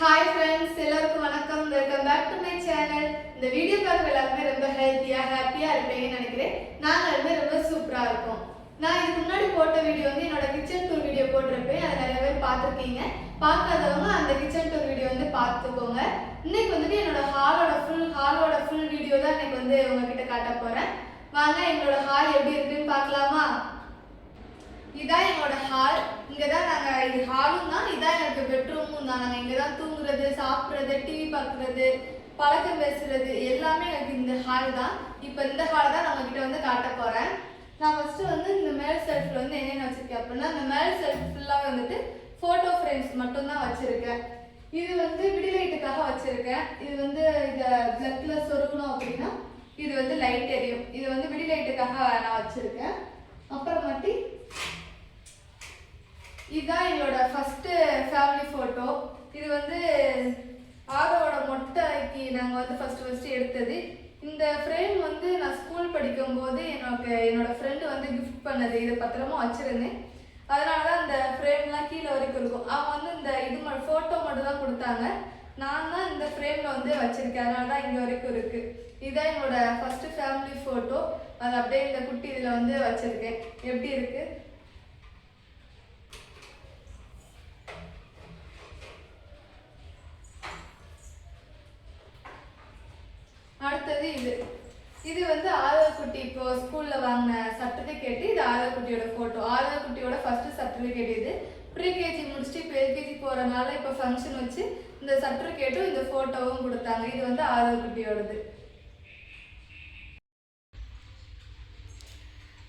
Hi friends, எல்லாருக்கும் வணக்கம். Welcome back to my channel. இந்த வீடியோ பார்க்குற எல்லாருமே ரொம்ப ஹெல்த்தியா ஹாப்பியா இருப்பீங்கன்னு நினைக்கிறேன். நாங்களுமே ரொம்ப சூப்பரா இருக்கோம். நான் இதுக்கு முன்னாடி போட்ட வீடியோ வந்து என்னோட கிச்சன் டூர் வீடியோ போட்டிருப்பேன். அதை நிறைய பேர் பார்த்துருக்கீங்க. பார்க்காதவங்க அந்த கிச்சன் டூர் வீடியோ வந்து பார்த்துக்கோங்க. இன்னைக்கு வந்துட்டு என்னோட ஹாலோட ஃபுல் வீடியோ தான் இன்னைக்கு வந்து உங்ககிட்ட காட்ட போறேன். வாங்க எங்களோட ஹால் எப்படி இருக்குன்னு பார்க்கலாமா? இதான் எங்களோட ஹால். இங்கே தான் நாங்கள் இது ஹாலும் தான், இதான் எனக்கு பெட்ரூமும் தான். நாங்கள் இங்கே தான் தூங்குறது, சாப்பிட்றது, டிவி பார்க்குறது, பழக்கம் பேசுறது எல்லாமே எனக்கு இந்த ஹால் தான். இப்போ இந்த ஹாலை தான் நம்ம கிட்ட வந்து காட்ட போகிறேன். நான் ஃபஸ்ட்டு வந்து இந்த மேல் செல்ஃபில் வந்து என்னென்ன வச்சுருக்கேன் அப்படின்னா, இந்த மேல் செல்ஃப் ஃபுல்லாக வந்துட்டு ஃபோட்டோ ஃப்ரேம்ஸ் மட்டும்தான் வச்சுருக்கேன். இது வந்து விடிலைட்டுக்காக வச்சுருக்கேன். இது வந்து இதை பிளக்கில் சொருகணும் அப்படின்னா இது வந்து லைட் எரியும். இது வந்து விடிலைட்டுக்காக நான் வச்சுருக்கேன். அப்புறமாட்டி இதுதான் எங்களோட ஃபஸ்ட்டு ஃபேமிலி ஃபோட்டோ. இது வந்து ஆதோட மொட்டைக்கு நாங்கள் வந்து ஃபஸ்ட்டு எடுத்தது. இந்த ஃப்ரேம் வந்து நான் ஸ்கூல் படிக்கும்போது என்னோட ஃப்ரெண்டு வந்து கிஃப்ட் பண்ணது. இதை பத்திரமா வச்சுருந்தேன். அதனால தான் இந்த ஃப்ரேம்லாம் கீழே வரைக்கும் இருக்கும். அவங்க வந்து இந்த ஃபோட்டோ மட்டும் தான் கொடுத்தாங்க. நான் தான் இந்த ஃப்ரேமில் வந்து வச்சுருக்கேன். அதனால தான் இங்கே வரைக்கும் இருக்குது. இதுதான் என்னோட ஃபஸ்ட்டு ஃபேமிலி ஃபோட்டோ. அதை அப்படியே இந்த குட்டி இதில் வந்து வச்சுருக்கேன். எப்படி இருக்குது? அடுத்தது இது வந்து ஆதவக்குட்டி இப்போ ஸ்கூலில் வாங்கின சர்டிஃபிகேட்டு. இது ஆதவக்குட்டியோட ஃபோட்டோ. ஆதவக்குட்டியோட ஃபஸ்ட்டு சர்டிஃபிகேட் இது. ப்ரீகேஜி முடிச்சுட்டு இப்போ எல்கேஜி போகிறனால இப்போ ஃபங்க்ஷன் வச்சு இந்த சர்டிஃபிகேட்டும் இந்த ஃபோட்டோவும் கொடுத்தாங்க. இது வந்து ஆதவக்குட்டியோடது.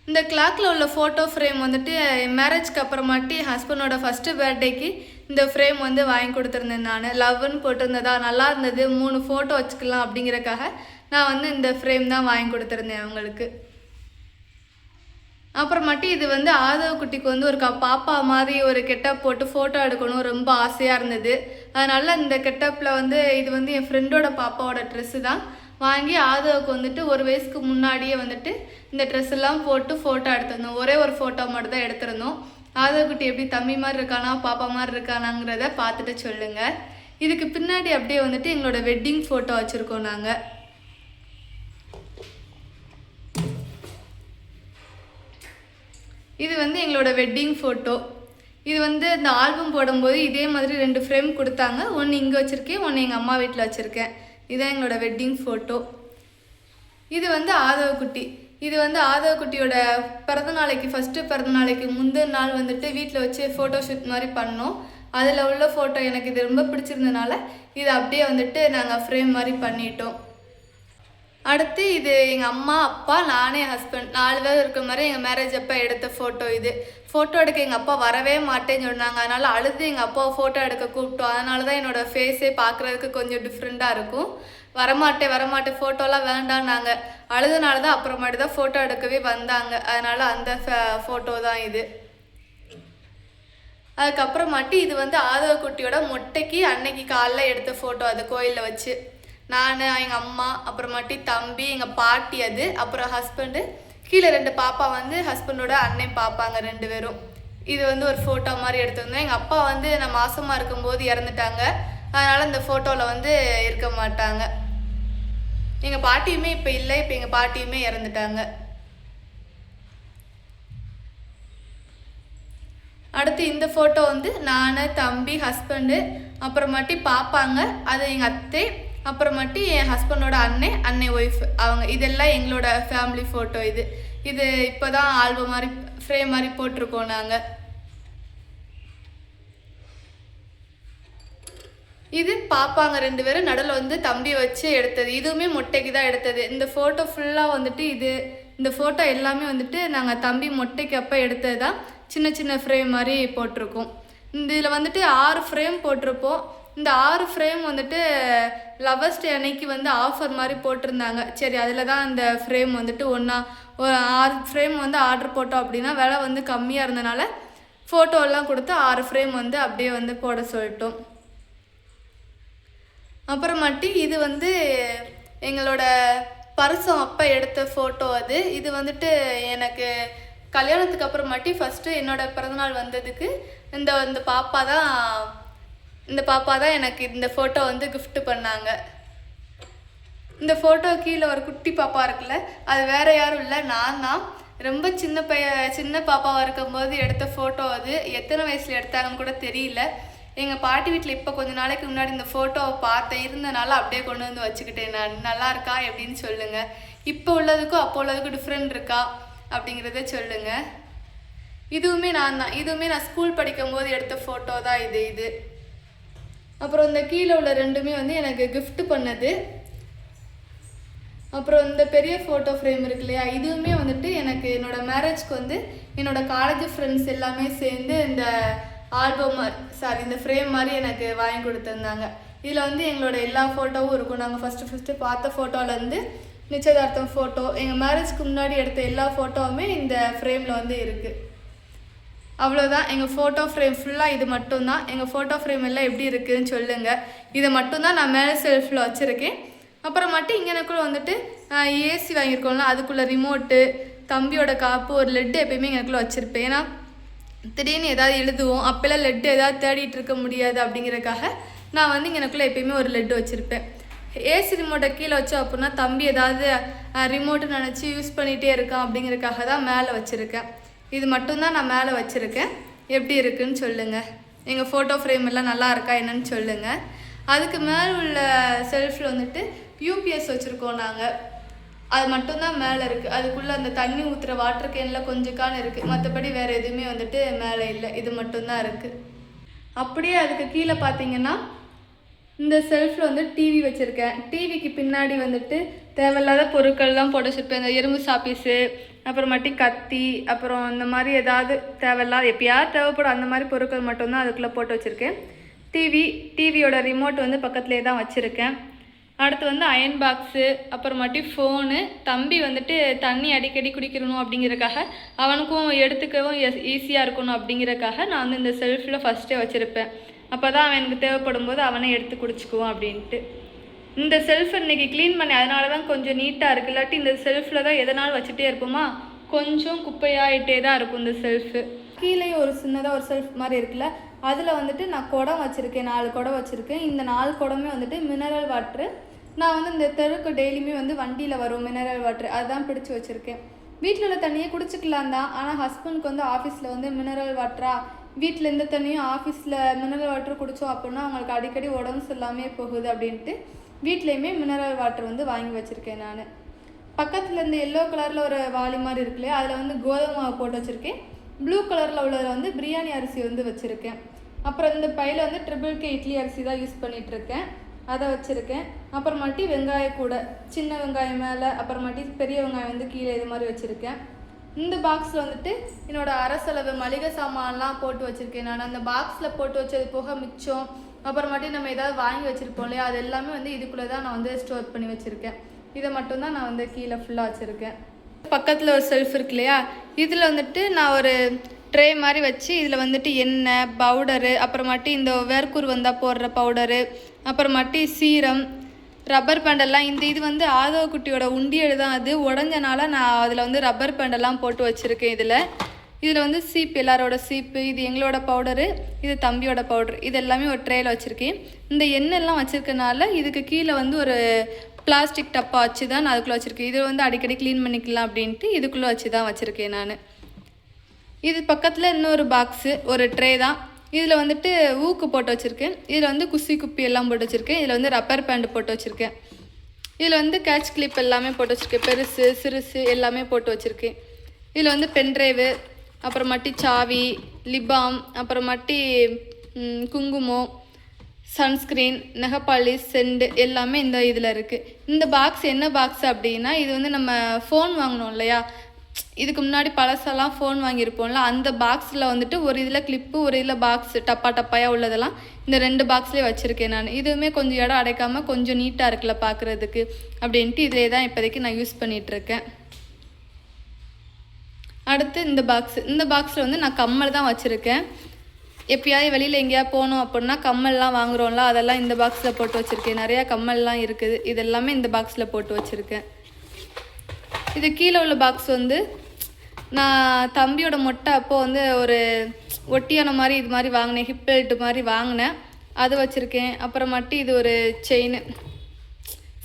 இந்த கிளாக்கில் உள்ள ஃபோட்டோ ஃப்ரேம் வந்துட்டு மேரேஜ்க்கு அப்புறமாட்டி ஹஸ்பண்டோட ஃபஸ்ட்டு பர்த்டேக்கு இந்த ஃப்ரேம் வந்து வாங்கி கொடுத்துருந்தேன். நான் லவ்னு போட்டிருந்ததா, நல்லா இருந்தது, 3 ஃபோட்டோ வச்சுக்கலாம் அப்படிங்கிறக்காக நான் வந்து இந்த ஃப்ரேம் தான் வாங்கி கொடுத்துருந்தேன் அவங்களுக்கு. அப்புறமாட்டி இது வந்து ஆதவக்குட்டிக்கு வந்து ஒரு பாப்பா மாதிரி ஒரு கெட்டப் போட்டு ஃபோட்டோ எடுக்கணும் ரொம்ப ஆசையாக இருந்தது. அதனால் இந்த கெட்டப்பில் வந்து இது வந்து என் ஃப்ரெண்டோட பாப்பாவோட ட்ரெஸ்ஸு தான் வாங்கி ஆதவுக்கு வந்துட்டு 1 வயசுக்கு முன்னாடியே வந்துட்டு இந்த ட்ரெஸ் எல்லாம் போட்டு ஃபோட்டோ எடுத்திருந்தோம். ஒரே ஒரு ஃபோட்டோ மட்டும் தான் எடுத்திருந்தோம். ஆதவக்குட்டி எப்படி தம்பி மாதிரி இருக்கானா பாப்பா மாதிரி இருக்கானாங்கிறத பார்த்துட்டு சொல்லுங்கள். இதுக்கு பின்னாடி அப்படியே வந்துட்டு எங்களோட வெட்டிங் ஃபோட்டோ வச்சுருக்கோம் நாங்கள். இது வந்து எங்களோட வெட்டிங் ஃபோட்டோ. இது வந்து இந்த ஆல்பம் போடும்போது இதே மாதிரி 2 ஃப்ரேம் கொடுத்தாங்க. ஒன்று இங்கே வச்சுருக்கேன், ஒன்று எங்கள் அம்மா வீட்டில் வச்சுருக்கேன். இதுதான் எங்களோட வெட்டிங் ஃபோட்டோ. இது வந்து ஆதவக்குட்டி. இது வந்து ஆதவக்குட்டியோட பிறந்தநாளைக்கு ஃபஸ்ட்டு பிறந்தநாளைக்கு முந்தின நாள் வந்துட்டு வீட்டில் வச்சு ஃபோட்டோ ஷூட் மாதிரி பண்ணோம். அதில் உள்ள ஃபோட்டோ எனக்கு இது ரொம்ப பிடிச்சிருந்தனால இதை அப்படியே வந்துட்டு நாங்கள் ஃப்ரேம் மாதிரி பண்ணிட்டோம். அடுத்து இது எங்கள் அம்மா அப்பா நானே ஹஸ்பண்ட் 4 பேர் இருக்கிற மாதிரி எங்கள் மேரேஜ் அப்போ எடுத்த ஃபோட்டோ. இது ஃபோட்டோ எடுக்க எங்கள் அப்பா வரவே மாட்டேன்னு சொன்னாங்க. அதனால் அழுது எங்கள் அப்பாவை ஃபோட்டோ எடுக்க கூப்பிட்டோம். அதனால தான் என்னோடய ஃபேஸே பார்க்குறதுக்கு கொஞ்சம் டிஃப்ரெண்ட்டாக இருக்கும். வரமாட்டேன் ஃபோட்டோலாம் வேண்டாம் நாங்கள் அழுதுனால தான் அப்புறமாட்டி தான் ஃபோட்டோ எடுக்கவே வந்தாங்க. அதனால் அந்த ஃபோட்டோ தான் இது. அதுக்கப்புறமாட்டி இது வந்து ஆதவக்குட்டியோட மொட்டைக்கு அன்னைக்கு காலைல எடுத்த ஃபோட்டோ. அது கோயிலில் வச்சு நான், எங்கள் அம்மா, அப்புறமாட்டி தம்பி, எங்கள் பாட்டி, அது அப்புறம் ஹஸ்பண்டு, கீழே 2 பாப்பா வந்து ஹஸ்பண்டோட அண்ணன் பார்ப்பாங்க 2 பேரும். இது வந்து ஒரு ஃபோட்டோ மாதிரி எடுத்துருந்தோம். எங்கள் அப்பா வந்து நான் மாசமாக இருக்கும்போது இறந்துட்டாங்க. அதனால் இந்த ஃபோட்டோவில் வந்து இருக்க மாட்டாங்க. எங்கள் பாட்டியுமே இப்போ இல்லை. இப்போ எங்கள் பாட்டியுமே இறந்துட்டாங்க. அடுத்து இந்த ஃபோட்டோ வந்து நான், தம்பி, ஹஸ்பண்டு, அப்புறமாட்டி பாப்பாங்க, அது எங்கள் அத்தை, அப்புறமாட்டி என் ஹஸ்பண்டோட அண்ணன் ஒய்ஃப் அவங்க. இதெல்லாம் எங்களோட ஃபேமிலி ஃபோட்டோ. இது இப்போ தான் ஆல்பம் மாதிரி ஃப்ரேம் மாதிரி போட்டிருக்கோம் நாங்கள். இது பாப்பாங்க 2 பேரும் நடுவில் வந்து தம்பி வச்சு எடுத்தது. இதுவுமே மொட்டைக்கு தான் எடுத்தது. இந்த ஃபோட்டோ ஃபுல்லாக வந்துட்டு இந்த ஃபோட்டோ எல்லாமே வந்துட்டு நாங்கள் தம்பி மொட்டைக்கு அப்போ எடுத்தது தான். சின்ன ஃப்ரேம் மாதிரி போட்டிருக்கோம். இதில் வந்துட்டு 6 ஃப்ரேம் போட்டிருப்போம். இந்த 6 ஃப்ரேம் வந்துட்டு லவர்ஸ் டே அன்னைக்கு வந்து ஆஃபர் மாதிரி போட்டிருந்தாங்க. சரி, அதில் தான் இந்த ஃப்ரேம் வந்துட்டு ஒரு 6 ஃப்ரேம் வந்து ஆர்டர் போட்டோம் அப்படின்னா விலை வந்து கம்மியாக இருந்தனால ஃபோட்டோலாம் கொடுத்து 6 ஃப்ரேம் வந்து அப்படியே வந்து போட சொல்லிட்டோம். அப்புறமாட்டி இது வந்து எங்களோட பரிசம் அப்போ எடுத்த ஃபோட்டோ. இது வந்துட்டு எனக்கு கல்யாணத்துக்கு அப்புறமாட்டி ஃபஸ்ட்டு என்னோடய பிறந்தநாள் வந்ததுக்கு இந்த பாப்பா தான் இந்த பாப்பா தான் எனக்கு இந்த ஃபோட்டோ வந்து gift பண்ணாங்க. இந்த ஃபோட்டோ கீழே ஒரு குட்டி பாப்பா இருக்குல்ல, அது வேற யாரும் இல்லை, நான் தான். ரொம்ப சின்ன பாப்பாவாக இருக்கும்போது எடுத்த ஃபோட்டோ அது. எத்தனை வயசில் எடுத்தாங்கன்னு கூட தெரியல. எங்கள் பாட்டி வீட்டில் இப்போ கொஞ்ச நாளைக்கு முன்னாடி இந்த ஃபோட்டோவை பார்த்தேன், இருந்தனால அப்படியே கொண்டு வந்து வச்சுக்கிட்டேன் நான். நல்லா இருக்கா எப்படின்னு சொல்லுங்கள். இப்போ உள்ளதுக்கும் அப்போ உள்ளதுக்கும் டிஃப்ரெண்ட் இருக்கா அப்படிங்கிறத சொல்லுங்கள். இதுவுமே நான் தான். இதுவுமே நான் ஸ்கூல் படிக்கும் போது எடுத்த ஃபோட்டோ தான் இது. அப்புறம் இந்த கீழே உள்ள ரெண்டுமே வந்து எனக்கு gift பண்ணது. அப்புறம் இந்த பெரிய ஃபோட்டோ ஃப்ரேம் இருக்கு இல்லையா, இதுவுமே வந்துட்டு எனக்கு என்னோடய மேரேஜ்க்கு வந்து என்னோடய காலேஜ் ஃப்ரெண்ட்ஸ் எல்லாமே சேர்ந்து இந்த இந்த ஃப்ரேம் மாதிரி எனக்கு வாங்கி கொடுத்துருந்தாங்க. இதில் வந்து எங்களோட எல்லா ஃபோட்டோவும் இருக்கும். நாங்கள் ஃபஸ்ட்டு பார்த்த ஃபோட்டோலேருந்து நிச்சயதார்த்தம் ஃபோட்டோ, எங்கள் மேரேஜ்க்கு முன்னாடி எடுத்த எல்லா ஃபோட்டோவுமே இந்த ஃப்ரேமில் வந்து இருக்குது. அவ்வளோதான் எங்கள் ஃபோட்டோ ஃப்ரேம் ஃபுல்லாக. இது மட்டும்தான். எங்கள் ஃபோட்டோ ஃப்ரேம் எல்லாம் எப்படி இருக்குதுன்னு சொல்லுங்கள். இதை மட்டும்தான் நான் மேலே செல்ஃபில் வச்சுருக்கேன். அப்புறமாட்டி இங்கனக்குள்ள வந்துட்டு ஏசி வாங்கியிருக்கோம்ல, அதுக்குள்ளே ரிமோட்டு, தம்பியோட காப்பு, ஒரு லெட்டு எப்பயுமே எனக்குள்ளே வச்சுருப்பேன். ஏன்னா திடீர்னு ஏதாவது எழுதுவோம், அப்போல்லாம் லெட்டு ஏதாவது தேடிட்டு இருக்க முடியாது அப்படிங்கிறதுக்காக நான் வந்து இங்கனக்குள்ளே எப்பயுமே ஒரு லெட்டு வச்சுருப்பேன். ஏசி ரிமோட்டை கீழே வச்சோம் அப்படின்னா தம்பி ஏதாவது ரிமோட்டு நினச்சி யூஸ் பண்ணிகிட்டே இருக்கான் அப்படிங்கிறதுக்காக தான் மேலே வச்சுருக்கேன். இது மட்டும்தான் நான் மேலே வச்சுருக்கேன். எப்படி இருக்குதுன்னு சொல்லுங்கள். எங்கள் ஃபோட்டோ ஃப்ரேம் எல்லாம் நல்லா இருக்கா என்னன்னு சொல்லுங்கள். அதுக்கு மேலே உள்ள செல்ஃபில் வந்துட்டு யூபிஎஸ் வச்சுருக்கோம் நாங்கள். அது மட்டும்தான் மேலே இருக்குது. அதுக்குள்ளே அந்த தண்ணி ஊற்றுற வாட்டர் கேனில் கொஞ்சம் கான் இருக்குது. மற்றபடி வேறு எதுவுமே வந்துட்டு மேலே இல்லை. இது மட்டும்தான் இருக்குது. அப்படியே அதுக்கு கீழே பார்த்தீங்கன்னா இந்த செல்ஃபில் வந்து டிவி வச்சுருக்கேன். டிவிக்கு பின்னாடி வந்துட்டு தேவையில்லாத பொருட்கள்லாம் போட்டு வச்சுருப்பேன். இந்த எறும்பு சாப்பீஸு, அப்புறமாட்டி கத்தி, அப்புறம் இந்த மாதிரி ஏதாவது தேவையில்லாத எப்பயாவது தேவைப்படும் அந்த மாதிரி பொருட்கள் மட்டும்தான் அதுக்குள்ளே போட்டு வச்சுருக்கேன். டிவியோட ரிமோட் வந்து பக்கத்துலேயே தான் வச்சுருக்கேன். அடுத்து வந்து அயன் பாக்ஸு, அப்புறமாட்டி ஃபோனு. தம்பி வந்துட்டு தண்ணி அடிக்கடி குடிக்கணும் அப்படிங்கிறக்காக, அவனுக்கும் எடுத்துக்கவும் ஈஸியாக இருக்கணும் அப்படிங்கிறக்காக நான் வந்து இந்த செல்ஃபில் ஃபஸ்ட்டே வச்சுருப்பேன். அப்போ தான் அவன் எனக்கு தேவைப்படும் போது அவனே எடுத்து குடிச்சிக்குவோம் அப்படின்ட்டு. இந்த செல்ஃப் இன்றைக்கி க்ளீன் பண்ணி அதனால தான் கொஞ்சம் நீட்டாக இருக்குது. இல்லாட்டி இந்த செல்ஃபில் தான் எதனாலும் வச்சுட்டே இருப்போமா, கொஞ்சம் குப்பையாகிட்டே தான் இருக்கும் இந்த செல்ஃபு. கீழே ஒரு சின்னதாக ஒரு செல்ஃப் மாதிரி இருக்குல்ல, அதில் வந்துட்டு நான் குடம் வச்சுருக்கேன். 4 குடம் வச்சுருக்கேன். இந்த 4 குடமே வந்துட்டு மினரல் வாட்ரு. நான் வந்து இந்த தெருக்கு டெய்லியுமே வந்து வண்டியில் வரும் மினரல் வாட்ரு, அதுதான் பிடிச்சி வச்சுருக்கேன். வீட்டில் உள்ள தண்ணியை குடிச்சிக்கலாம் தான். ஆனால் ஹஸ்பண்டுக்கு வந்து ஆஃபீஸில் வந்து மினரல் வாட்டரா, வீட்டில் எந்த தண்ணியும் ஆஃபீஸில் மினரல் வாட்ரு குடித்தோம் அப்படின்னா அவங்களுக்கு அடிக்கடி உடம்பு சரியில்லாமே போகுது அப்படின்ட்டு வீட்லேயுமே மினரல் வாட்டர் வந்து வாங்கி வச்சுருக்கேன் நான். பக்கத்தில் இந்த எல்லோ கலரில் ஒரு வாளி மாதிரி இருக்கு இல்லையா, அதில் வந்து கோதுமை மாவு போட்டு வச்சுருக்கேன். ப்ளூ கலரில் உள்ளதில் வந்து பிரியாணி அரிசி வந்து வச்சுருக்கேன். அப்புறம் இந்த பையில் வந்து ட்ரிபிள் கே இட்லி அரிசி தான் யூஸ் பண்ணிகிட்ருக்கேன், அதை வச்சுருக்கேன். அப்புறமாட்டி வெங்காயம் கூட, சின்ன வெங்காயம் மேலே, அப்புறமாட்டி பெரிய வெங்காயம் வந்து கீழே இது மாதிரி வச்சுருக்கேன். இந்த பாக்ஸில் வந்துட்டு என்னோடய அரசளவு மளிகை சாமான்லாம் போட்டு வச்சுருக்கேன் நான். அந்த பாக்ஸில் போட்டு வச்சது போக மிச்சம், அப்புறமாட்டி நம்ம ஏதாவது வாங்கி வச்சுருப்போம் இல்லையா, அது எல்லாமே வந்து இதுக்குள்ளே தான் நான் வந்து ஸ்டோர் பண்ணி வச்சுருக்கேன். இதை மட்டும்தான் நான் வந்து கீழே ஃபுல்லாக வச்சுருக்கேன். பக்கத்தில் ஒரு செல்ஃப் இருக்கு இல்லையா, இதில் வந்துட்டு நான் ஒரு ட்ரே மாதிரி வச்சு இதில் வந்துட்டு எண்ணெய், பவுடரு, அப்புறமாட்டி இந்த வேர்க்கூர் வந்தால் போடுற பவுடரு, அப்புறமாட்டி சீரம், ரப்பர் பேண்டெல்லாம். இது வந்து ஆதவ குட்டியோட உண்டியல் தான். அது உடஞ்சனால நான் அதில் வந்து ரப்பர் பேண்டெல்லாம் போட்டு வச்சுருக்கேன். இதில் வந்து சீப்பு, எல்லாரோட சீப்பு, இது எங்களோட பவுடரு, இது தம்பியோட பவுடர், இது எல்லாமே ஒரு ட்ரேயில் வச்சுருக்கேன். இந்த எண்ணெய்லாம் வச்சுருக்கனால இதுக்கு கீழே வந்து ஒரு பிளாஸ்டிக் டப்பா வச்சு தான் நான் அதுக்குள்ளே வச்சுருக்கேன். இது வந்து அடிக்கடி க்ளீன் பண்ணிக்கலாம் அப்படின்ட்டு இதுக்குள்ளே வச்சு தான் வச்சுருக்கேன் நான். இது பக்கத்தில் இன்னொரு பாக்ஸு, ஒரு ட்ரே தான். இதில் வந்துட்டு ஊக்கு போட்டு வச்சுருக்கேன். இதில் வந்து குசி குப்பி எல்லாம் போட்டு வச்சுருக்கேன். இதில் வந்து ரப்பர் பேண்டு போட்டு வச்சுருக்கேன். இதில் வந்து கேட்ச் கிளிப் எல்லாமே போட்டு வச்சுருக்கேன். பெருசு சிறுசு எல்லாமே போட்டு வச்சுருக்கேன். இதில் வந்து பென்ட்ரைவு, அப்புறமாட்டி சாவி, லிபாம், அப்புறமாட்டி குங்குமம், சன்ஸ்க்ரீன், நெகப்பாலிஸ், செண்டு எல்லாமே இந்த இதில் இருக்குது. இந்த பாக்ஸ் என்ன பாக்ஸ் அப்படின்னா, இது வந்து நம்ம ஃபோன் வாங்கினோம் இல்லையா, இதுக்கு முன்னாடி பழசெல்லாம் ஃபோன் வாங்கியிருப்போம்ல, அந்த பாக்ஸில் வந்துட்டு ஒரு இதில் கிளிப்பு, ஒரு இதில் பாக்ஸ் டப்பாயாக உள்ளதெல்லாம் இந்த 2 பாக்ஸ்லேயே வச்சுருக்கேன் நான். இதுவுமே கொஞ்சம் இடம் அடைக்காமல் கொஞ்சம் நீட்டாக இருக்குல்ல பார்க்குறதுக்கு அப்படின்ட்டு இதிலே தான் இப்போதைக்கு நான் யூஸ் பண்ணிகிட்ருக்கேன். அடுத்து இந்த பாக்ஸில் வந்து நான் கம்மல் தான் வச்சுருக்கேன். எப்பயாவது வெளியில் எங்கேயாவது போனோம் அப்படின்னா கம்மல்லாம் வாங்குகிறோம்ல, அதெல்லாம் இந்த பாக்ஸில் போட்டு வச்சுருக்கேன். நிறையா கம்மல்லாம் இருக்குது, இது எல்லாமே இந்த பாக்ஸில் போட்டு வச்சுருக்கேன். இது கீழே உள்ள பாக்ஸ் வந்து நான் தம்பியோட மொட்டை அப்போது வந்து ஒரு ஒட்டியான மாதிரி இது மாதிரி வாங்கினேன், ஹிப் பெல்ட் மாதிரி வாங்கினேன். அது வச்சுருக்கேன். அப்புறமாட்டி இது ஒரு செயின்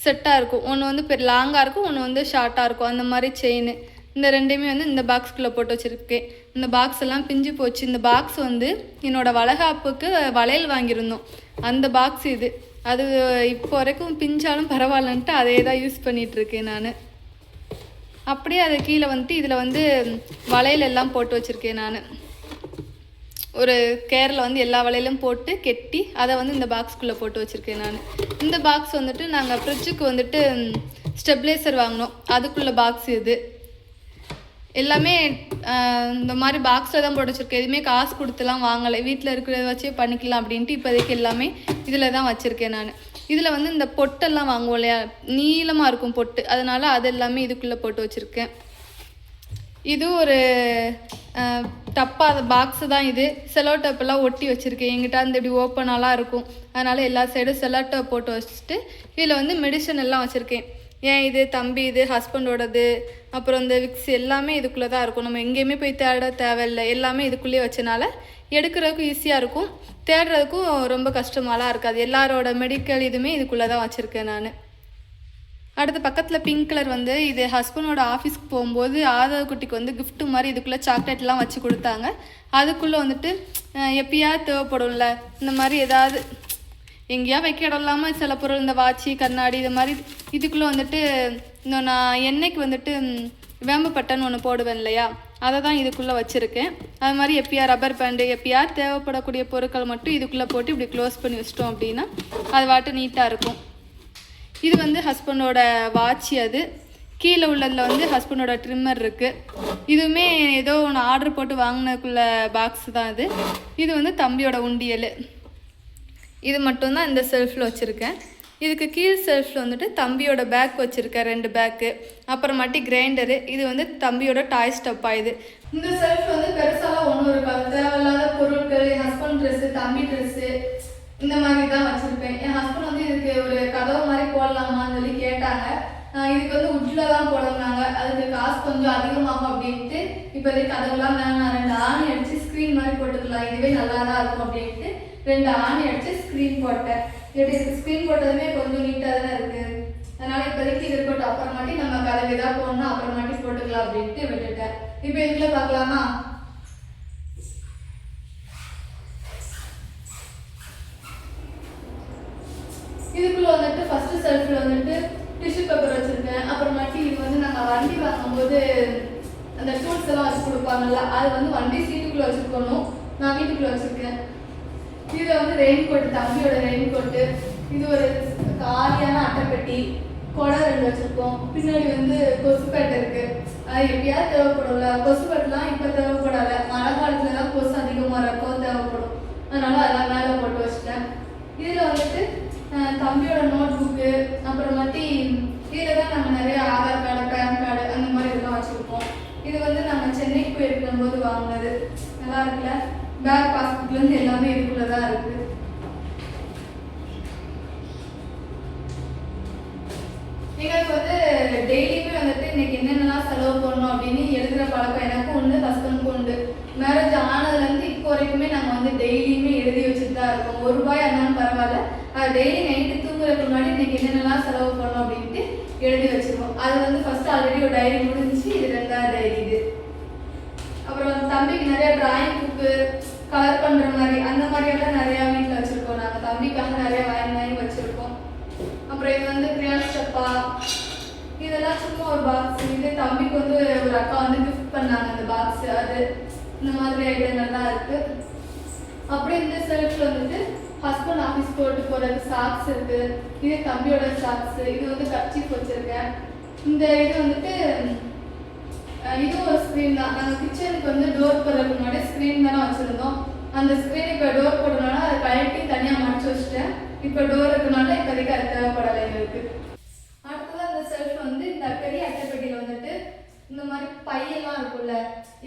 செட்டாக இருக்கும். ஒன்று வந்து லாங்காக இருக்கும், ஒன்று வந்து ஷார்ட்டாக இருக்கும். அந்த மாதிரி செயின் இந்த ரெண்டையுமே வந்து இந்த பாக்ஸ்குள்ளே போட்டு வச்சுருக்கேன். இந்த பாக்ஸ் எல்லாம் பிஞ்சு போச்சு. இந்த பாக்ஸ் வந்து என்னோடய வளகாப்புக்கு வளையல் வாங்கியிருந்தோம். அந்த பாக்ஸ் இது. அது இப்போ வரைக்கும் பிஞ்சாலும் பரவாயில்லன்ட்டு அதே தான் யூஸ் பண்ணிகிட்ருக்கேன் நான். அப்படியே அது கீழே வந்துட்டு இதில் வந்து வளையல் எல்லாம் போட்டு வச்சுருக்கேன் நான். ஒரு கேரில் வந்து எல்லா வளையலும் போட்டு கெட்டி அதை வந்து இந்த பாக்ஸ்குள்ளே போட்டு வச்சுருக்கேன் நான். இந்த பாக்ஸ் வந்துட்டு நாங்கள் ஃப்ரிட்ஜுக்கு வந்துட்டு ஸ்டெப்லைசர் வாங்கினோம். அதுக்குள்ளே பாக்ஸ் இது. எல்லாமே இந்த மாதிரி பாக்ஸில் தான் போட்டு வச்சுருக்கேன். எதுவுமே காசு கொடுத்துலாம் வாங்கலை. வீட்டில் இருக்கிறத வச்சே பண்ணிக்கலாம் அப்படின்ட்டு இப்போதைக்கு எல்லாமே இதில் தான் வச்சுருக்கேன் நான். இதில் வந்து இந்த பொட்டெல்லாம் வாங்குவோம் இல்லையா, நீளமாக இருக்கும் பொட்டு, அதனால் அது எல்லாமே இதுக்குள்ளே போட்டு வச்சுருக்கேன். இது ஒரு டப்பா பாக்ஸு தான் இது. செலோ டப்பெல்லாம் ஒட்டி வச்சுருக்கேன். எங்கிட்ட அந்த இப்படி ஓப்பனாலாம் இருக்கும். அதனால் எல்லா சைடும் செலோ டப் போட்டு வச்சுட்டு இதில் வந்து மெடிசன் எல்லாம் வச்சுருக்கேன். ஏன் இது தம்பி இது ஹஸ்பண்டோடது, அப்புறம் இந்த விக்ஸ் எல்லாமே இதுக்குள்ளே தான் இருக்கும். நம்ம எங்கேயுமே போய் தேட தேவையில்லை. எல்லாமே இதுக்குள்ளேயே வச்சனால எடுக்கிறதுக்கும் ஈஸியாக இருக்கும், தேடுறதுக்கும் ரொம்ப கஷ்டமாலாம் இருக்காது. எல்லாரோட மெடிக்கல் இதுவுமே இதுக்குள்ளே தான் வச்சுருக்கேன் நான். அடுத்து பக்கத்தில் பிங்க் கலர் வந்து இது ஹஸ்பண்டோட ஆஃபீஸ்க்கு போகும்போது ஆதவ குட்டிக்கு வந்து கிஃப்ட்டு மாதிரி இதுக்குள்ளே சாக்லேட்லாம் வச்சு கொடுத்தாங்க. அதுக்குள்ளே வந்துட்டு எப்பயாவது தேவைப்படும்ல, இந்த மாதிரி ஏதாவது எங்கேயா வைக்க இடம் இல்லாமல் சில பொருள் இந்த வாட்சி கண்ணாடி இது மாதிரி இதுக்குள்ளே வந்துட்டு இன்னும் நான் எண்ணெய்க்கு வந்துட்டு வேம்பப்பட்டைன்னு ஒன்று போடுவேன் இல்லையா, அதை தான் இதுக்குள்ளே வச்சுருக்கேன். அது மாதிரி எப்பயா ரப்பர் பேண்டு எப்பயா தேவைப்படக்கூடிய பொருட்கள் மட்டும் இதுக்குள்ளே போட்டு இப்படி க்ளோஸ் பண்ணி வச்சிட்டோம் அப்படின்னா அது வாட்டு நீட்டாக இருக்கும். இது வந்து ஹஸ்பண்டோட வாட்சி. அது கீழே உள்ளதில் வந்து ஹஸ்பண்டோட ட்ரிம்மர் இருக்குது. இதுவுமே ஏதோ ஒன்று ஆர்டர் போட்டு வாங்கினதுக்குள்ள பாக்ஸ் தான் இது. இது வந்து தம்பியோட உண்டியல். இது மட்டும்தான் இந்த செல்ஃபில் வச்சுருக்கேன். இதுக்கு கீழ் செல்ஃபில் வந்துட்டு தம்பியோட பேக் வச்சுருக்கேன், 2 பேக்கு. அப்புறமாட்டி கிரைண்டரு. இது வந்து தம்பியோட டாய் ஸ்டப்பா. இது இந்த செல்ஃப் வந்து பெருசாலாம் ஒன்றும் இருக்காது. தேவையில்லாத பொருட்கள், ஹஸ்பண்ட் ட்ரெஸ்ஸு, தம்பி ட்ரெஸ்ஸு இந்த மாதிரி தான் வச்சுருப்பேன். என் ஹஸ்பண்ட் வந்து இதுக்கு ஒரு கதவு மாதிரி போடலாமான்னு சொல்லி கேட்டாங்க. இதுக்கு வந்து உட்டில் தான் போடணுனாங்க. அதுக்கு காசு கொஞ்சம் அதிகமாகும் அப்படின்ட்டு இப்போதைக்கு கதவுலாம் வேணாம், 2 ஆணி அடித்து ஸ்க்ரீன் மாதிரி போட்டுக்கலாம், இதுவே நல்லா தான் இருக்கும் அப்படின்ட்டு 2 ஆணி அடித்து ஸ்க்ரீன் போட்டேன். இப்படி ஸ்க்ரீன் போட்டதுமே கொஞ்சம் நீட்டாக தானே இருக்குது. அதனால் இப்போதைக்கு இது இருக்கட்டும், அப்புறமாட்டி நம்ம கதவு எதாவது போடணும் அப்புறமாட்டி போட்டுக்கலாம் அப்படின்ட்டு விட்டுட்டேன். இப்போ இதுக்குள்ளே பார்க்கலாமா? இதுக்குள்ளே வந்துட்டு ஃபஸ்ட்டு செல்ஃபில் வந்துட்டு டிஷ்யூ பேப்பர் வச்சுருக்கேன். அப்புறமாட்டி இது வந்து நாங்கள் வண்டி வாங்கும்போது அந்த டூல்ஸ் எல்லாம் வச்சு கொடுப்பாங்கல்ல, அது வந்து வண்டி சீட்டுக்குள்ளே வச்சுருக்கணும். நான் வீட்டுக்குள்ளே வச்சுருக்கேன். இதில் வந்து ரெயின் கோட்டு, தம்பியோட ரெயின் கோட்டு. இது ஒரு காலியான அட்டைப்பெட்டி. குடம் 2 வச்சுருக்கோம். பின்னாடி வந்து கொசுப்பேட்டை இருக்குது. அது எப்பயாவது தேவைப்படும்ல. கொசுப்பேட்டெலாம் இப்போ தேவைப்படாத, மழை காலத்தில் தான் கொசு அதிகமாக இருக்கும், தேவைப்படும். அதனால் அதெல்லாம் மேலே போட்டு வச்சுட்டேன். இதில் வந்துட்டு தம்பியோட நோட் புக்கு, அப்புறமாட்டி இதில் தான் நாங்கள் நிறைய ஆதார் கார்டு, பேன் கார்டு அந்த மாதிரி இதெல்லாம் வச்சுருப்போம். இது வந்து நாங்கள் சென்னைக்கு போயிருக்கும்போது வாங்கினது. நல்லா இருக்குல்ல? பேக் பாஸ்புக்லேருந்து எல்லாமே இதுக்குள்ளே தான் இருக்குது. எங்களுக்கு வந்து டெய்லியுமே வந்துட்டு இன்னைக்கு என்னென்னலாம் செலவு பண்ணணும் அப்படின்னு எழுதுகிற பழக்கம் எனக்கும் உண்டு, ஹஸ்பண்டுக்கும் உண்டு. மேரேஜ் ஆனதுலேருந்து இப்போ வரைக்குமே நாங்கள் வந்து டெய்லியுமே எழுதி வச்சுட்டு தான் இருக்கோம். ₹1 இருந்தாலும் பரவாயில்ல, அது டெய்லி நைட்டு தூங்குறதுக்கு முன்னாடி இன்னைக்கு என்னென்னலாம் செலவு பண்ணணும் அப்படின்ட்டு எழுதி வச்சுருவோம். அது வந்து ஃபஸ்ட்டு ஆல்ரெடி ஒரு டைரி முடிஞ்சிச்சு, இது 2வது டைரி இது. அப்புறம் தம்பிக்கு நிறைய டிராயிங் புக்கு, கலர் பண்ணுற மாதிரி அந்த மாதிரியெல்லாம் நிறையா வீட்டில் வச்சுருக்கோம். நாங்கள் தம்பிக்காக நிறையா வாங்கி வச்சுருக்கோம். அப்புறம் இது வந்து கிரியான்ஸ் டப்பா, இதெல்லாம் சும்மா ஒரு பாக்ஸ். இது தம்பிக்கு வந்து ஒரு அக்கா வந்து கிஃப்ட் பண்ணாங்க அந்த பாக்ஸு. அது இந்த மாதிரி ஐட்டங்கள்லாம் இருக்குது. அப்புறம் இந்த செல்ஃபில் வந்துட்டு ஹஸ்பண்ட் ஆஃபீஸ் போட்டு போகிறதுக்கு சாக்ஸ் இருக்குது. இது தம்பியோட சாக்ஸு. இது வந்து கர்ச்சீஃப் வச்சுருக்கேன். இந்த இது வந்துட்டு இதுவும் ஒரு ஸ்க்ரீன் தான். நாங்கள் கிச்சனுக்கு வந்து டோர் போடுறதுக்கு முன்னாடி ஸ்க்ரீன் தானே வச்சுருந்தோம். அந்த ஸ்க்ரீன் இப்போ டோர் போடுறதுனால அதை கழட்டி தனியாக மடிச்சு வச்சுட்டேன். இப்போ டோர் இருக்கிறனால இப்போதைக்கு அது தேவைப்படலை எங்களுக்கு. அடுத்ததாக அந்த செல்ஃப் வந்து இந்த பெரிய அட்டைப்பெட்டியில் வந்துட்டு இந்த மாதிரி பையெல்லாம் இருக்கும்ல,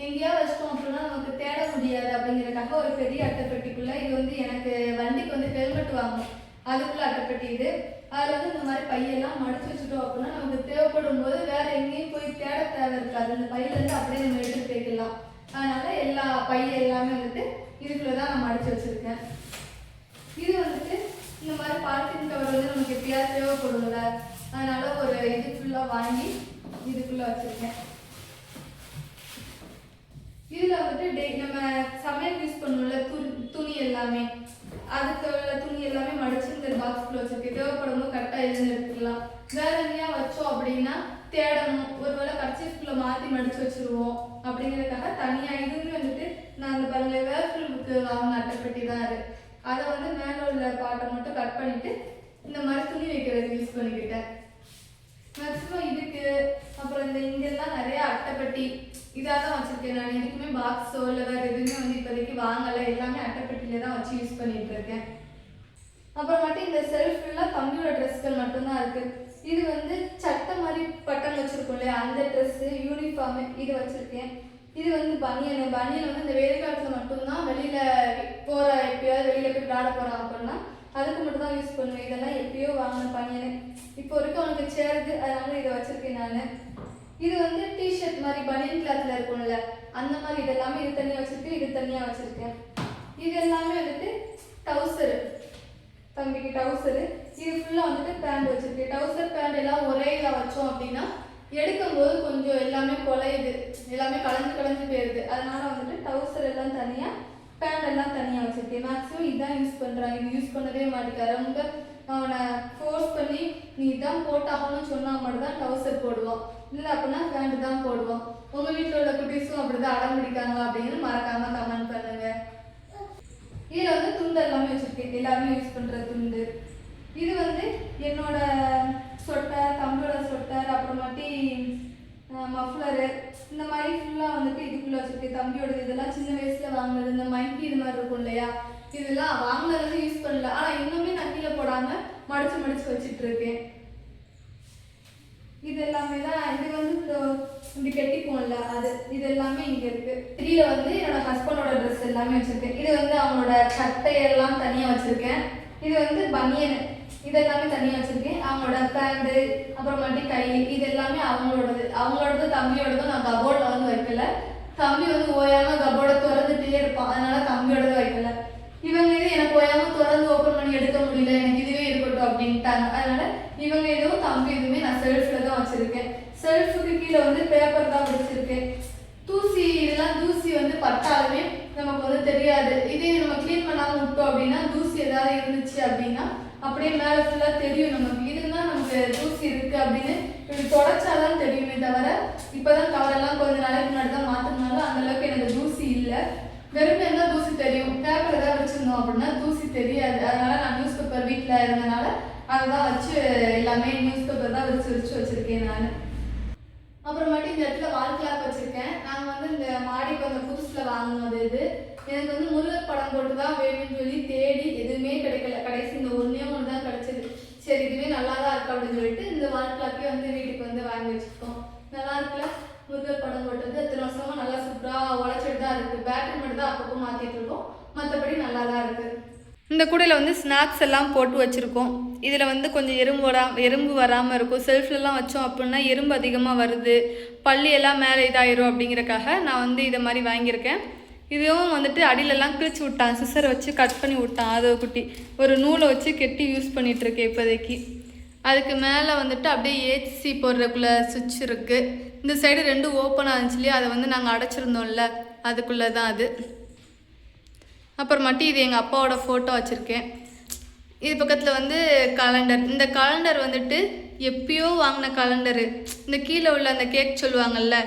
எங்கேயாவது வச்சிட்டோம் அப்படின்னா நமக்கு தேட முடியாது அப்படிங்கிறதுக்காக ஒரு பெரிய அட்டைப்பெட்டிக்குள்ளே இது வந்து எனக்கு வண்டிக்கு வந்து ஹெல்மெட் வாங்கணும், அதுக்குள்ளே அட்டைப்பெட்டி இது. அதில் வந்து இந்த மாதிரி பையெல்லாம் மடிச்சு வச்சுட்டோம் அப்படின்னா நமக்கு தேவைப்படும் போது வேற எங்கேயும் போய் தேட தேவை இருக்காது. இந்த பையிலேருந்து அப்படியே நம்ம எடுத்து போய்க்கலாம். அதனால எல்லா பைய எல்லாமே வந்துட்டு இதுக்குள்ளே தான் நான் மடிச்சு வச்சுருக்கேன். இது வந்துட்டு இந்த மாதிரி பாலித்தீன் கவர் வந்து நமக்கு எப்பயாவது தேவைப்படும்ல, அதனால ஒரு இது ஃபுல்லாக வாங்கி இதுக்குள்ளே வச்சுருக்கேன். இதில் வந்துட்டு நம்ம சமையல் யூஸ் பண்ணுவோம்ல துணி எல்லாமே, அதுக்கு உள்ள துணி எல்லாமே மடிச்சு இந்த பாக்ஸ்குள்ளே வச்சுருக்கேன். தேவைப்படும் போது கரெக்டாக எழுந்து எடுத்துக்கலாம். வேற எங்கேயா வச்சோம் அப்படின்னா தேடணும், ஒருவேளை கர்ச்சீஃப்குள்ளே மாற்றி மடித்து வச்சுருவோம் அப்படிங்கிறதுக்காக தனியாக. இதுவுமே வந்துட்டு நான் அந்த பாருங்க வேர்ஃபுல் புக்கு வாங்கின அட்டைப்பெட்டி தான் அது. அதை வந்து மேலே உள்ள பாட்டை மட்டும் கட் பண்ணிவிட்டு இந்த மாதிரி துணி வைக்கிறதுக்கு யூஸ் பண்ணிக்கிட்டேன். மேக்ஸிமம் இதுக்கு அப்புறம் இந்த இங்கெல்லாம் நிறைய அட்டைப்பெட்டி இதாக தான் வச்சுருக்கேன். நான் எதுக்குமே பாக்ஸோ இல்லை வேறு எதுவுமே வந்து இப்போதைக்கு வாங்கலை, எல்லாமே அட்டைப்பெட்டியில தான் வச்சு யூஸ் பண்ணிகிட்டு இருக்கேன். அப்புறம் மட்டும் இந்த செல்ஃப் ஃபுல்லாக தம்பியோட ட்ரெஸ்கள் மட்டும்தான் இருக்குது. இது வந்து சட்டை மாதிரி பட்டன் வச்சுருக்கோம் இல்லையா, அந்த ட்ரெஸ்ஸு யூனிஃபார்மு இது வச்சுருக்கேன். இது வந்து பனியன் வந்து இந்த வெயில் காலத்தில் மட்டும்தான் வெளியில் போகிற, எப்பயாவது வெளியில் போய் விளாட போகிறோம் அப்படின்னா அதுக்கு மட்டும் தான் யூஸ் பண்ணுவேன். இதெல்லாம் எப்பயோ வாங்கின பனியன் இப்போ வரைக்கும் அவனுக்கு சேருது, அதனால இதை வச்சுருக்கேன் நான். இது வந்து டிஷர்ட் மாதிரி பனியன் கிளாத்தில் இருக்கும்ல, அந்த மாதிரி இதெல்லாமே இது தனியாக வச்சுருக்கேன், இது தனியாக வச்சுருக்கேன். இது எல்லாமே வந்துட்டு டவுசரு, தம்பிக்கு டவுசரு. இது ஃபுல்லாக வந்துட்டு பேண்ட் வச்சுருக்கேன். டவுசர் பேண்ட் எல்லாம் ஒரே இதாக வச்சோம் அப்படின்னா எடுக்கும்போது கொஞ்சம் எல்லாமே குலையுது, எல்லாமே கலந்து போயிடுது. அதனால வந்துட்டு டவுசர் எல்லாம் தனியாக, பேண்ட் எல்லாம் தனியாக வச்சுருக்கேன். மேக்ஸிமம் இதுதான் யூஸ் பண்ணுறாங்க, இது யூஸ் பண்ணவே மாட்டேங்கிறார். ரொம்ப அவனை ஃபோர்ஸ் பண்ணி நீ இதான் போட்டாகணும்னு சொன்னால் மட்டும் தான் டவுசர் போடுவான், இல்லை அப்படின்னா பேண்ட் தான் போடுவான். உங்கள் வீட்டில் உள்ள குட்டீஸும் அப்படி தான் அடம் பிடிக்காங்களா அப்படின்னு மறக்காமல் கமெண்ட் பண்ணுங்க. இதில் வந்து துண்டு எல்லாமே வச்சுருக்கேன், எல்லாருமே யூஸ் பண்ணுற துண்டு. இது வந்து என்னோட சொட்டர், தம்பியோட சொட்டர், அப்புறமாட்டி மஃப்ளரு, இந்த மாதிரி ஃபுல்லாக வந்துட்டு இதுக்குள்ளே வச்சுருக்கேன். தம்பியோடது இதெல்லாம் சின்ன வயசில் வாங்கினது, இந்த மைக்கி இது மாதிரி இருக்கும் இல்லையா, இதெல்லாம் வாங்கினது யூஸ் பண்ணல, ஆனால் இன்னுமே நான் கீழே போடாமல் மடித்து வச்சுட்ருக்கேன். இது எல்லாமே தான். இது வந்து இப்படி கெட்டிப்போம்ல அது, இது எல்லாமே இங்கே இருக்குது. இதில் வந்து என்னோட ஹஸ்பண்டோட ட்ரெஸ் எல்லாமே வச்சுருக்கேன். இது வந்து அவங்களோட சட்டையெல்லாம் தனியாக வச்சுருக்கேன். இது வந்து பனியன், இது எல்லாமே தனியாக வச்சுருக்கேன். அவங்களோட பேண்டு, அப்புறமாட்டி கை, இது எல்லாமே அவங்களோடது தம்பியோடதும் நான் கபோர்டில் வந்து வைக்கல. தம்பி வந்து ஓயாமல் கபோர்டை திறந்துட்டே இருப்பான், அதனால தம்பியோடது வைக்கல. இவங்க இது எனக்கு ஓயாமல் திறந்து ஓப்பன் பண்ணி எடுக்க முடியல, எனக்கு இதுவே இருக்கட்டும் அப்படின்ட்டாங்க. அதனால இவங்க இதுவும் தம்பி இதுவுமே நான் செல்ஃபில் தான் வச்சுருக்கேன். செல்ஃபுக்கு கீழே வந்து பேப்பர் தான் வச்சுருக்கேன். இதெல்லாம் தூசி வந்து பட்டாலுமே நமக்கு வந்து தெரியாது. இதே நம்ம க்ளீன் பண்ணாமல் விட்டோம் அப்படின்னா தூசி ஏதாவது இருந்துச்சு அப்படின்னா அப்படியே மேலே ஃபுல்லாக தெரியும் நமக்கு. இதுதான் நமக்கு தூசி இருக்குது அப்படின்னு இப்படி தொடச்சாதான் தெரியுமே தவிர, இப்போ தான் கவரெல்லாம் கொஞ்சம் நாளைக்கு முன்னாடி தான் மாற்றினால அந்தளவுக்கு எனக்கு தூசி இல்லை. வெறும் இருந்தால் தூசி தெரியும். பேப்பர் ஏதாவது வச்சுருந்தோம் அப்படின்னா தூசி தெரியாது. அதனால் நான் நியூஸ் பேப்பர் வீட்டில் இருந்தனால அதை தான் வச்சு எல்லாமே நியூஸ் பேப்பர் தான் விரிச்சு வச்சுருக்கேன் நான். அப்புறமாட்டி இந்த இடத்துல வால் கிளாக் வச்சுருக்கேன். நாங்கள் வந்து இந்த மாடிக்கு வந்த புதுசில் வாங்கினது இது. எனக்கு வந்து முருகர் படம் போட்டு தான் வேணும்னு சொல்லி தேடி எதுவுமே கிடைக்கல. கடைசி இந்த ஒன்றே ஒன்று தான் கிடச்சிது. சரி இதுவே நல்லா தான் இருக்குது அப்படின்னு சொல்லிட்டு இந்த வால் கிளாக்கே வந்து வீட்டுக்கு வந்து வாங்கி வச்சுருக்கோம். நல்லா இருக்குல்ல, முருகர் படம் போட்டது எத்தனை வருஷமாக நல்லா சூப்பராக உழைச்சிட்டு தான் இருக்குது. பேட்டரி மட்டும் தான் அப்பப்போ மாற்றிட்டு இருக்கோம், மற்றபடி நல்லா தான் இருக்குது. இந்த கூடையில் வந்து ஸ்நாக்ஸ் எல்லாம் போட்டு வச்சுருக்கோம். இதில் வந்து கொஞ்சம் எறும்பு வராமல் இருக்கும். செல்ஃப்லலாம் வச்சோம் அப்படின்னா எறும்பு அதிகமாக வருது, பள்ளி எல்லாம் மேலே இதாயிரும் அப்படிங்கிறக்காக நான் வந்து இதை மாதிரி வாங்கியிருக்கேன். இதுவும் வந்துட்டு அடியிலெல்லாம் கிழிச்சு விட்டான், சிசரை வச்சு கட் பண்ணி விட்டான். அதை குட்டி ஒரு நூலை வச்சு கெட்டி யூஸ் பண்ணிகிட்ருக்கேன் இப்போதைக்கு. அதுக்கு மேலே வந்துட்டு அப்படியே ஏசி போடுறதுக்குள்ளே சுவிட்ச் இருக்குது. இந்த சைடு 2 ஓப்பனாக இருந்துச்சு இல்லையா, அதை வந்து நாங்கள் அடைச்சிருந்தோம்ல, அதுக்குள்ளே தான் அது. அப்புறமாட்டி இது எங்கள் அப்பாவோட ஃபோட்டோ வச்சுருக்கேன். இது பக்கத்தில் வந்து கலண்டர். இந்த கலண்டர் வந்துட்டு எப்பயோ வாங்கின கலண்டரு. இந்த கீழே உள்ள அந்த கேக் சொல்லுவாங்கள்ல,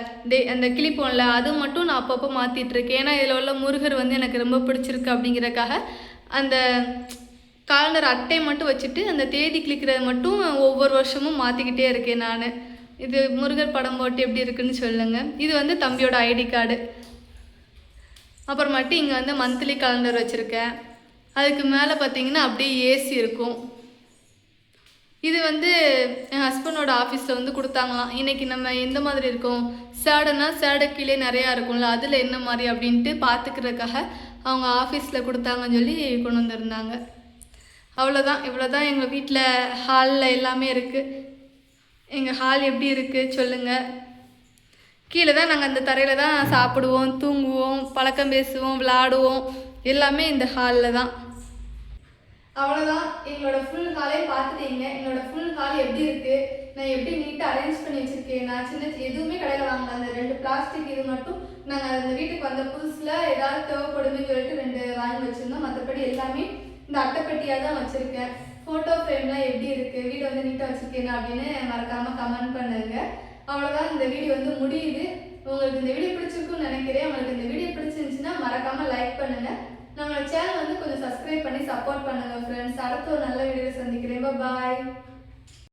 அந்த கிளிப்போம்ல, அது மட்டும் நான் அப்பப்போ மாற்றிட்டுருக்கேன். ஏன்னா இதில் உள்ள முருகர் வந்து எனக்கு ரொம்ப பிடிச்சிருக்கு அப்படிங்கிறக்காக அந்த காலண்டர் அட்டை மட்டும் வச்சுட்டு அந்த தேதி கிளிக்கிறத மட்டும் ஒவ்வொரு வருஷமும் மாற்றிக்கிட்டே இருக்கேன் நான். இது முருகர் படம் போட்டு எப்படி இருக்குன்னு சொல்லுங்கள். இது வந்து தம்பியோட ஐடி கார்டு. அப்புறமாட்டி இங்கே வந்து மந்த்லி காலண்டர் வச்சுருக்கேன். அதுக்கு மேலே பார்த்தீங்கன்னா அப்படியே ஏசி இருக்கும். இது வந்து என் ஹஸ்பண்டோட ஆஃபீஸில் வந்து கொடுத்தாங்களாம். இன்றைக்கி நம்ம எந்த மாதிரி இருக்கோம், சேடை கீழே நிறையா இருக்கும்ல, அதில் என்ன மாதிரி அப்படின்ட்டு பார்த்துக்கிறதுக்காக அவங்க ஆஃபீஸில் கொடுத்தாங்கன்னு சொல்லி கொண்டு வந்திருந்தாங்க. அவ்வளோதான், இவ்வளோ தான் எங்கள் வீட்டில் ஹாலில் எல்லாமே இருக்குது. எங்கள் ஹால் எப்படி இருக்குது சொல்லுங்கள். கீழே தான் நாங்கள் அந்த தரையில் தான் சாப்பிடுவோம், தூங்குவோம், பழக்கம் பேசுவோம், விளாடுவோம், எல்லாமே இந்த ஹாலில் தான். அவ்வளோதான், எங்களோட ஃபுல் ஹாலே பார்த்துட்டீங்க. என்னோட ஃபுல் ஹால் எப்படி இருக்கு, நான் எப்படி நீட்டாக அரேஞ்ச் பண்ணி வச்சிருக்கேன். நான் சின்ன எதுவுமே கடையில் வாங்கல, அந்த 2 பிளாஸ்டிக் இது மட்டும் நாங்கள் அந்த வீட்டுக்கு வந்த புதுசில் ஏதாவது தேவைப்படுதுன்னு சொல்லிட்டு 2 வாங்கி வச்சுருந்தோம். மற்றபடி எல்லாமே இந்த அட்டைப்பெட்டியாக தான் வச்சுருக்கேன். ஃபோட்டோ ஃப்ரேம்லாம் எப்படி இருக்குது, வீடு வந்து நீட்டாக வச்சுருக்கேன் அப்படின்னு மறக்காமல் கமெண்ட் பண்ணுங்க. அவ்வளோதான், இந்த வீடியோ வந்து முடியுது. உங்களுக்கு இந்த வீடியோ பிடிச்சிருக்குன்னு நினைக்கிறேன். உங்களுக்கு இந்த வீடியோ பிடிச்சிருந்துச்சுன்னா மறக்காமல் லைக் பண்ணுங்கள். நம்மளோட சேனல் வந்து கொஞ்சம் சப்ஸ்கிரைப் பண்ணி சப்போர்ட் பண்ணுங்கள் ஃப்ரெண்ட்ஸ். அடுத்த ஒரு நல்ல வீடியோவில் சந்திக்கிறேன். பாய்.